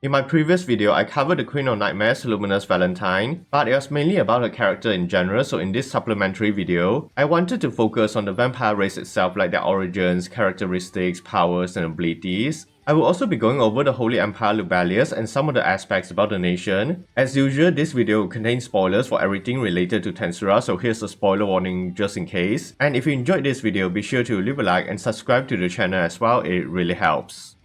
In my previous video, I covered the Queen of Nightmares, Luminous Valentine, but it was mainly about her character in general, so in this supplementary video, I wanted to focus on the vampire race itself, like their origins, characteristics, powers, and abilities. I will also be going over the Holy Empire Lubelius and some of the aspects about the nation. As usual, this video will contain spoilers for everything related to Tensura, so here's a spoiler warning just in case. And if you enjoyed this video, be sure to leave a like and subscribe to the channel as well, it really helps.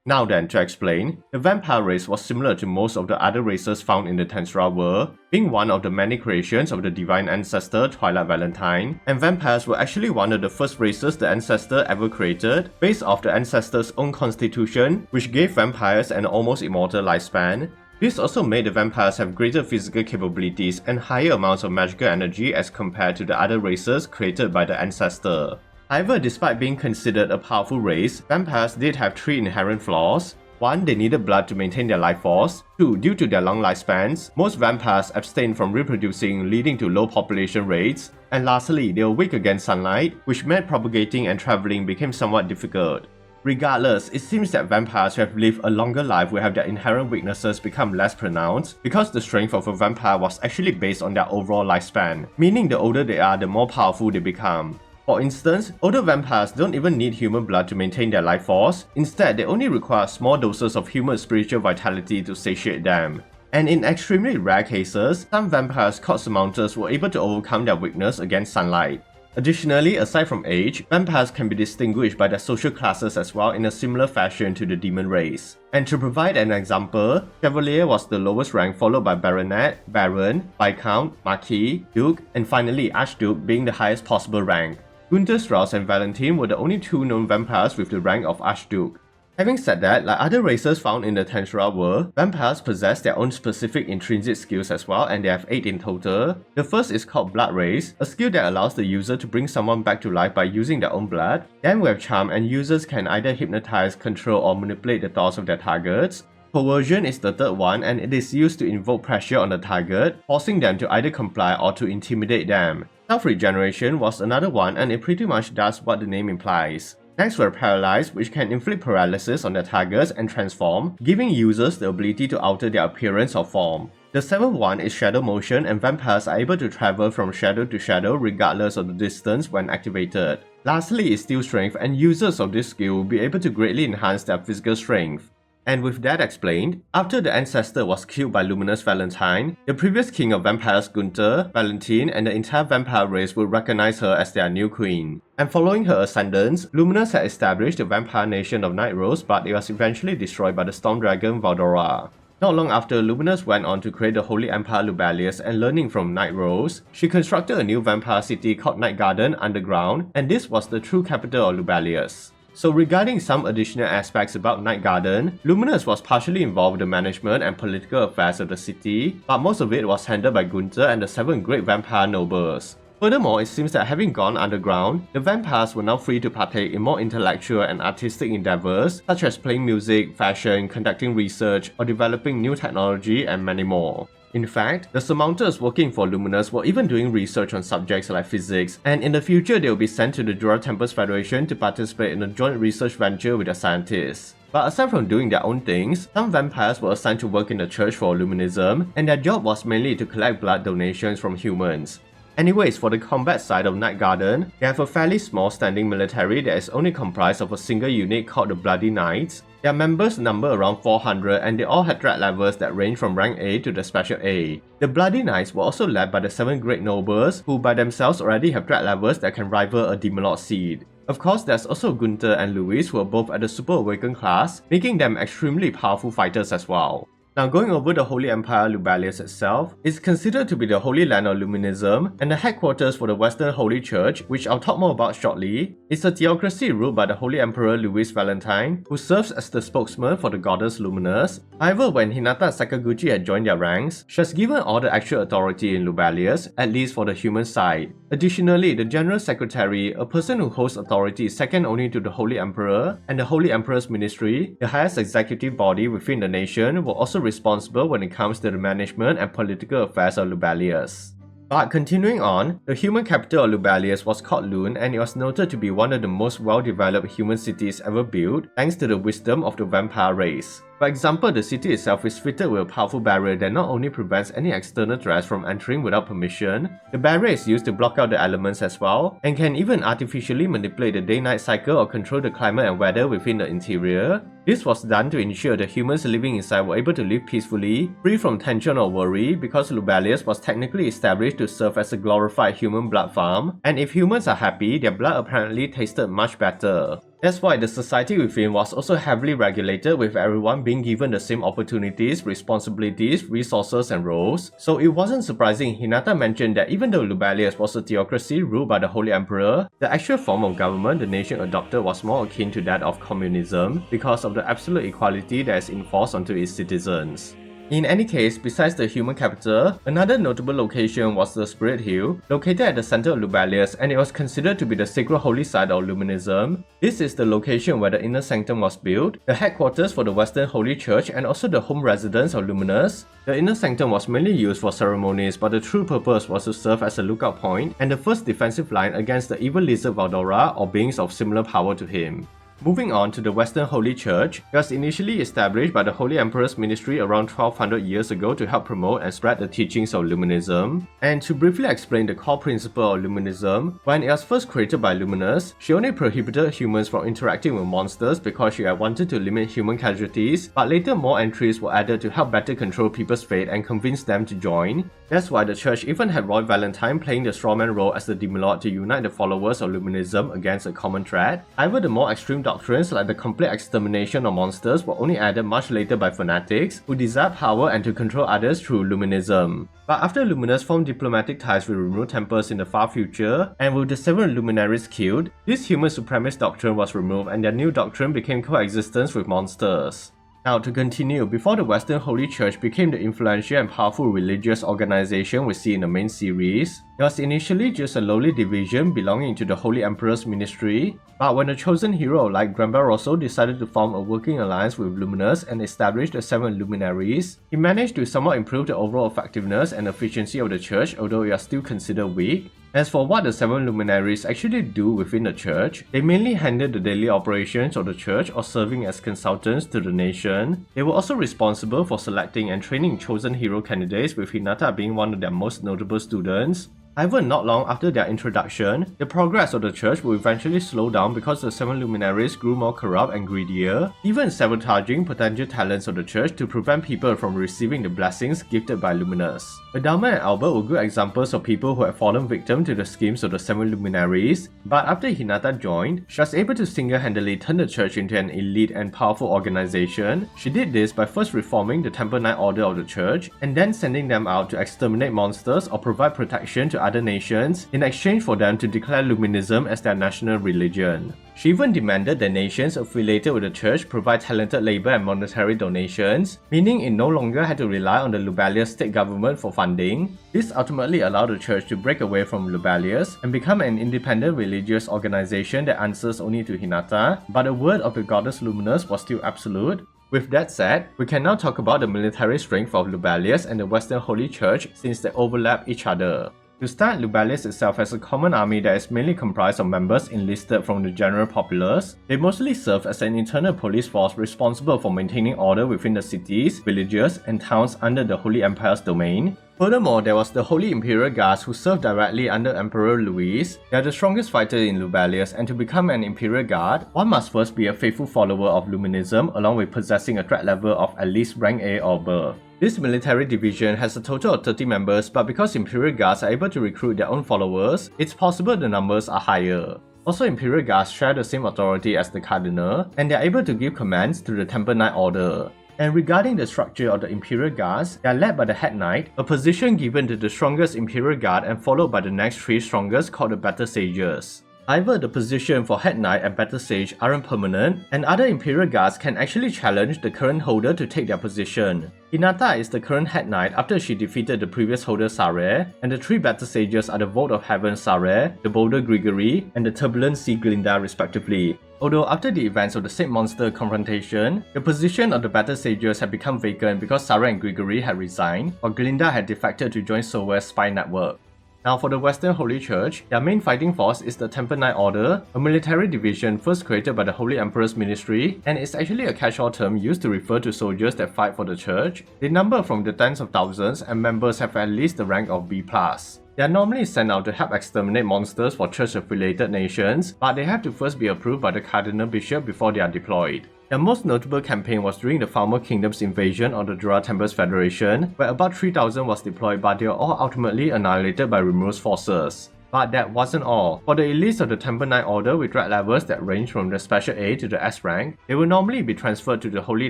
Now then, to explain, the vampire race was similar to most of the other races found in the Tensura world, being one of the many creations of the divine ancestor Twilight Valentine, and vampires were actually one of the first races the ancestor ever created, based off the ancestor's own constitution, which gave vampires an almost immortal lifespan. This also made the vampires have greater physical capabilities and higher amounts of magical energy as compared to the other races created by the ancestor. However, despite being considered a powerful race, vampires did have 3 inherent flaws. 1. They needed blood to maintain their life force. 2. Due to their long lifespans, most vampires abstained from reproducing, leading to low population rates. And lastly, they were weak against sunlight, which meant propagating and traveling became somewhat difficult. Regardless, it seems that vampires who have lived a longer life will have their inherent weaknesses become less pronounced, because the strength of a vampire was actually based on their overall lifespan, meaning the older they are, the more powerful they become. For instance, older vampires don't even need human blood to maintain their life force. Instead, they only require small doses of human spiritual vitality to satiate them. And in extremely rare cases, some vampires called surmounters were able to overcome their weakness against sunlight. Additionally, aside from age, vampires can be distinguished by their social classes as well in a similar fashion to the demon race. And to provide an example, Chevalier was the lowest rank, followed by Baronet, Baron, Viscount, Marquis, Duke, and finally Archduke being the highest possible rank. Gunther, Strauss, and Valentine were the only 2 known vampires with the rank of Archduke. Having said that, like other races found in the Tensura world, vampires possess their own specific intrinsic skills as well, and they have 8 in total. The first is called Blood Rays, a skill that allows the user to bring someone back to life by using their own blood. Then we have Charm, and users can either hypnotize, control, or manipulate the thoughts of their targets. Coercion is the third one, and it is used to invoke pressure on the target, forcing them to either comply or to intimidate them. Self-regeneration was another one, and it pretty much does what the name implies. Next were Paralyze, which can inflict paralysis on their targets and transform, giving users the ability to alter their appearance or form. The 7th one is Shadow Motion, and vampires are able to travel from shadow to shadow regardless of the distance when activated. Lastly is Steel Strength, and users of this skill will be able to greatly enhance their physical strength. And with that explained, after the ancestor was killed by Luminous Valentine, the previous king of vampires Gunther, Valentine, and the entire vampire race would recognize her as their new queen. And following her ascendance, Luminous had established the vampire nation of Night Rose, but it was eventually destroyed by the storm dragon Valdora. Not long after, Luminous went on to create the Holy Empire Lubelius, and learning from Night Rose, she constructed a new vampire city called Night Garden underground, and this was the true capital of Lubelius. So regarding some additional aspects about Night Garden, Luminous was partially involved with the management and political affairs of the city, but most of it was handled by Gunther and the 7 great vampire nobles. Furthermore, it seems that having gone underground, the vampires were now free to partake in more intellectual and artistic endeavors, such as playing music, fashion, conducting research, or developing new technology, and many more. In fact, the surmounters working for Luminous were even doing research on subjects like physics, and in the future they will be sent to the Jura Tempest Federation to participate in a joint research venture with the scientists. But aside from doing their own things, some vampires were assigned to work in the church for Luminism, and their job was mainly to collect blood donations from humans. Anyways, for the combat side of Night Garden, they have a fairly small standing military that is only comprised of a single unit called the Bloody Knights. Their members number around 400, and they all had threat levels that range from rank A to the special A. The Bloody Knights were also led by the 7 great nobles, who by themselves already have threat levels that can rival a Demon Lord seed. Of course, there's also Gunther and Louis, who are both at the Super Awakened class, making them extremely powerful fighters as well. Now going over the Holy Empire Lubelius itself, it's considered to be the Holy Land of Luminism and the headquarters for the Western Holy Church, which I'll talk more about shortly. It's a theocracy ruled by the Holy Emperor Louis Valentine, who serves as the spokesman for the goddess Luminous. However, when Hinata and Sakaguchi had joined their ranks, she has given all the actual authority in Lubelius, at least for the human side. Additionally, the General Secretary, a person who holds authority second only to the Holy Emperor, and the Holy Emperor's Ministry, the highest executive body within the nation, were also responsible when it comes to the management and political affairs of Lubelius. But continuing on, the human capital of Lubelius was called Lune, and it was noted to be one of the most well-developed human cities ever built thanks to the wisdom of the vampire race. For example, the city itself is fitted with a powerful barrier that not only prevents any external threats from entering without permission, the barrier is used to block out the elements as well, and can even artificially manipulate the day-night cycle or control the climate and weather within the interior. This was done to ensure the humans living inside were able to live peacefully, free from tension or worry, because Lubelius was technically established to serve as a glorified human blood farm, and if humans are happy, their blood apparently tasted much better. That's why the society within was also heavily regulated, with everyone being given the same opportunities, responsibilities, resources, and roles. So it wasn't surprising Hinata mentioned that even though Lubelius was a theocracy ruled by the Holy Emperor, the actual form of government the nation adopted was more akin to that of communism because of the absolute equality that is enforced onto its citizens. In any case, besides the human capital, another notable location was the Spirit Hill, located at the center of Lubelius, and it was considered to be the sacred holy site of Luminism. This is the location where the inner sanctum was built, the headquarters for the Western Holy Church, and also the home residence of Luminus. The inner sanctum was mainly used for ceremonies, but the true purpose was to serve as a lookout point and the first defensive line against the evil lizard Valdora or beings of similar power to him. Moving on to the Western Holy Church, it was initially established by the Holy Emperor's ministry around 1200 years ago to help promote and spread the teachings of Luminism. And to briefly explain the core principle of Luminism, when it was first created by Luminous, she only prohibited humans from interacting with monsters because she had wanted to limit human casualties, but later more entries were added to help better control people's fate and convince them to join. That's why the church even had Roy Valentine playing the strawman role as the demon lord to unite the followers of Luminism against a common threat. However, the more extreme doctrines like the complete extermination of monsters were only added much later by fanatics who desired power and to control others through Luminism. But after Luminous formed diplomatic ties with remote temples in the far future, and with the 7 luminaries killed, this human supremacist doctrine was removed and their new doctrine became coexistence with monsters. Now to continue, before the Western Holy Church became the influential and powerful religious organization we see in the main series, it was initially just a lowly division belonging to the Holy Emperor's ministry, but when a chosen hero like Grandbarosso decided to form a working alliance with Luminous and establish the 7 luminaries, he managed to somewhat improve the overall effectiveness and efficiency of the church, although it was still considered weak. As for what the 7 luminaries actually do within the church, they mainly handle the daily operations of the church or serving as consultants to the nation. They were also responsible for selecting and training chosen hero candidates, with Hinata being one of their most notable students. However, not long after their introduction, the progress of the church will eventually slow down because the 7 luminaries grew more corrupt and greedier, even sabotaging potential talents of the church to prevent people from receiving the blessings gifted by Luminous. Adama and Albert were good examples of people who had fallen victim to the schemes of the 7 luminaries, but after Hinata joined, she was able to single-handedly turn the church into an elite and powerful organization. She did this by first reforming the Temple Knight Order of the church, and then sending them out to exterminate monsters or provide protection to other nations in exchange for them to declare Luminism as their national religion. She even demanded that nations affiliated with the church provide talented labor and monetary donations, meaning it no longer had to rely on the Lubelius state government for funding. This ultimately allowed the church to break away from Lubelius and become an independent religious organization that answers only to Hinata, but the word of the goddess Luminous was still absolute. With that said, we can now talk about the military strength of Lubelius and the Western Holy Church since they overlap each other. To start, Lubelius itself has a common army that is mainly comprised of members enlisted from the general populace. They mostly serve as an internal police force responsible for maintaining order within the cities, villages, and towns under the Holy Empire's domain. Furthermore, there was the Holy Imperial Guards who served directly under Emperor Louis. They are the strongest fighters in Lubelius, and to become an Imperial Guard, one must first be a faithful follower of Luminism along with possessing a threat level of at least rank A or above. This military division has a total of 30 members, but because Imperial Guards are able to recruit their own followers, it's possible the numbers are higher. Also, Imperial Guards share the same authority as the Cardinal, and they are able to give commands to the Temple Knight Order. And regarding the structure of the Imperial Guards, they are led by the Head Knight, a position given to the strongest Imperial Guard and followed by the next 3 strongest called the Battle Sages. However, the position for Head Knight and Battle Sage aren't permanent, and other Imperial Guards can actually challenge the current holder to take their position. Hinata is the current Head Knight after she defeated the previous holder Sare, and the 3 Battle Sages are the Vault of Heaven Sare, the Boulder Grigory, and the Turbulent Sea Glinda respectively. Although after the events of the Saint Monster confrontation, the position of the Battle Sages had become vacant because Sare and Grigory had resigned, while Glinda had defected to join Soulware's spy network. Now for the Western Holy Church, their main fighting force is the Temple Knight Order, a military division first created by the Holy Emperor's Ministry, and it's actually a catch-all term used to refer to soldiers that fight for the church. They number from the tens of thousands and members have at least the rank of B+. They are normally sent out to help exterminate monsters for church-affiliated nations, but they have to first be approved by the Cardinal Bishop before they are deployed. Their most notable campaign was during the Falmer Kingdom's invasion of the Jura Tempest Federation, where about 3,000 was deployed, but they were all ultimately annihilated by Rummus forces. But that wasn't all. For the elites of the Temple Knight Order with threat levels that range from the Special A to the S rank, they will normally be transferred to the Holy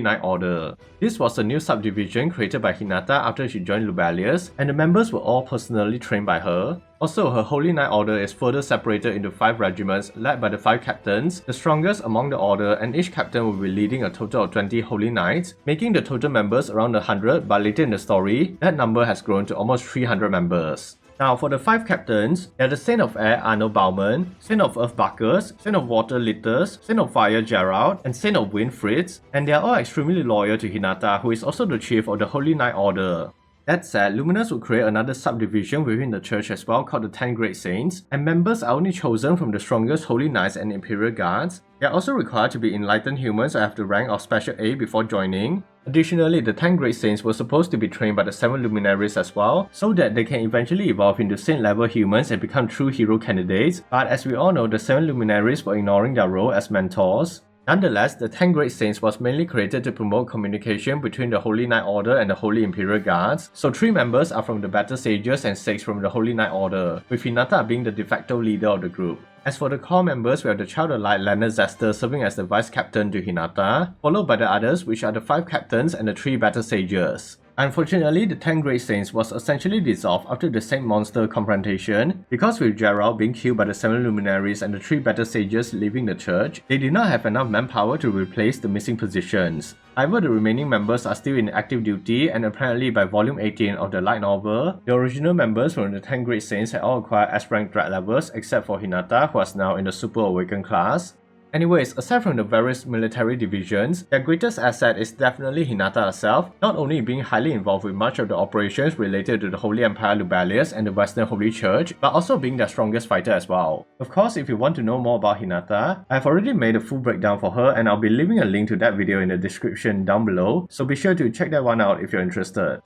Knight Order. This was a new subdivision created by Hinata after she joined Lubelius, and the members were all personally trained by her. Also, her Holy Knight Order is further separated into 5 regiments led by the 5 captains, the strongest among the order, and each captain will be leading a total of 20 Holy Knights, making the total members around 100, but later in the story, that number has grown to almost 300 members. Now for the 5 captains, they are the Saint of Air Arno Baumann, Saint of Earth Bacchus, Saint of Water Litus, Saint of Fire Gerald, and Saint of Wind Fritz, and they are all extremely loyal to Hinata, who is also the chief of the Holy Knight Order. That said, Luminous will create another subdivision within the church as well called the 10 Great Saints, and members are only chosen from the strongest Holy Knights and Imperial Guards. They are also required to be enlightened humans or have the rank of Special A before joining. Additionally, the 10 Great Saints were supposed to be trained by the 7 luminaries as well, so that they can eventually evolve into saint-level humans and become true hero candidates, but as we all know, the 7 luminaries were ignoring their role as mentors. Nonetheless, the 10 Great Saints was mainly created to promote communication between the Holy Knight Order and the Holy Imperial Guards, so 3 members are from the Battle Sages and 6 from the Holy Knight Order, with Hinata being the de facto leader of the group. As for the core members, we have the Child of Light Leonard Zester serving as the vice captain to Hinata, followed by the others, which are the 5 captains and the 3 Battle Sages. Unfortunately, the 10 Great Saints was essentially dissolved after the Saint Monster confrontation, because with Gerald being killed by the 7 luminaries and the 3 Battle Sages leaving the church, they did not have enough manpower to replace the missing positions. However, the remaining members are still in active duty, and apparently by volume 18 of the light novel, the original members from the 10 Great Saints had all acquired S-rank threat levels except for Hinata, who is now in the Super Awakened class. Anyways, aside from the various military divisions, their greatest asset is definitely Hinata herself, not only being highly involved with much of the operations related to the Holy Empire Lubelius and the Western Holy Church, but also being their strongest fighter as well. Of course, if you want to know more about Hinata, I've already made a full breakdown for her and I'll be leaving a link to that video in the description down below, so be sure to check that one out if you're interested.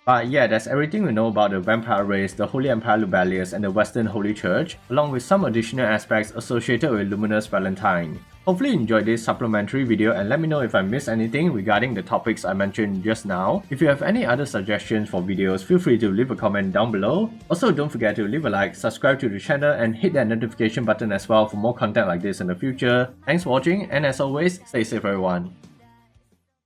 But yeah, that's everything we know about the vampire race, the Holy Empire Lubelius, and the Western Holy Church, along with some additional aspects associated with Luminous Valentine. Hopefully you enjoyed this supplementary video and let me know if I missed anything regarding the topics I mentioned just now. If you have any other suggestions for videos, feel free to leave a comment down below. Also, don't forget to leave a like, subscribe to the channel, and hit that notification button as well for more content like this in the future. Thanks for watching, and as always, stay safe everyone.